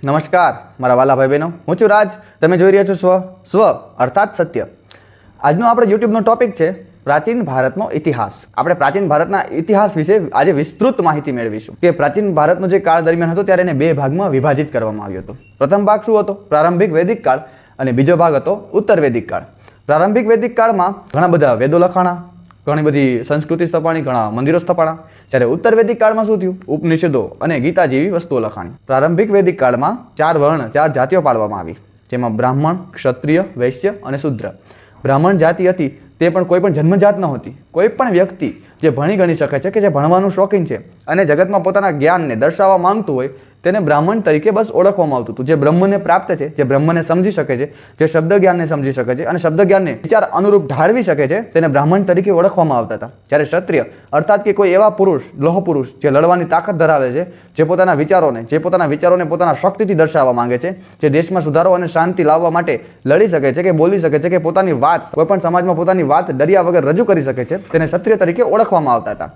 નમસ્કાર મારા વાલા ભાઈ બહેનો, હું છું રાજ. તમે જોઈ રહ્યા છો સ્વ અર્થાત સત્ય. આજનો આપણે યુટ્યુબનો ટોપિક છે પ્રાચીન ભારતનો ઇતિહાસ. આપણે પ્રાચીન ભારતના ઇતિહાસ વિશે આજે વિસ્તૃત માહિતી મેળવીશું કે પ્રાચીન ભારતનો જે કાળ દરમિયાન હતો ત્યારે એને બે ભાગમાં વિભાજિત કરવામાં આવ્યો હતો. પ્રથમ ભાગ શું હતો? પ્રારંભિક વૈદિક કાળ, અને બીજો ભાગ હતો ઉત્તર વૈદિક કાળ. પ્રારંભિક વૈદિક કાળમાં ઘણા બધા વેદો લખાણા, ઘણી બધી સંસ્કૃતિ સ્થપાણી, ઘણા મંદિરો સ્થપાણા. જ્યારે ઉત્તર વૈદિક કાળમાં શું થયું? ઉપનિષદો અને ગીતા જેવી વસ્તુઓ લખાણી. પ્રારંભિક વૈદિક કાળમાં 4 વર્ણ, 4 જાતિઓ પાડવામાં આવી, જેમાં બ્રાહ્મણ, ક્ષત્રિય, વૈશ્ય અને શૂદ્ર. બ્રાહ્મણ જાતિ હતી તે પણ કોઈ પણ જન્મજાત ન હતી. કોઈ પણ વ્યક્તિ જે ભણી ગણી શકે છે, કે જે ભણવાનું શોખીન છે અને જગતમાં પોતાના જ્ઞાનને દર્શાવવા માંગતું હોય, તેને બ્રાહ્મણ તરીકે બસ ઓળખવામાં આવતું હતું. જે બ્રહ્મને પ્રાપ્ત છે, જે બ્રહ્મને સમજી શકે છે, જે શબ્દ જ્ઞાનને સમજી શકે છે અને શબ્દ જ્ઞાનને વિચાર અનુરૂપ ઢાળવી શકે છે, તેને બ્રાહ્મણ તરીકે ઓળખવામાં આવતા હતા. જ્યારે ક્ષત્રિય અર્થાત કે કોઈ એવા પુરુષ, લોહ પુરુષ, જે લડવાની તાકાત ધરાવે છે, જે પોતાના વિચારોને પોતાના શક્તિથી દર્શાવવા માંગે છે, જે દેશમાં સુધારો અને શાંતિ લાવવા માટે લડી શકે છે, કે બોલી શકે છે, કે પોતાની વાત કોઈ પણ સમાજમાં પોતાની વાત ડર્યા વગર રજૂ કરી શકે છે, તેને ક્ષત્રિય તરીકે ઓળખવામાં આવતા હતા.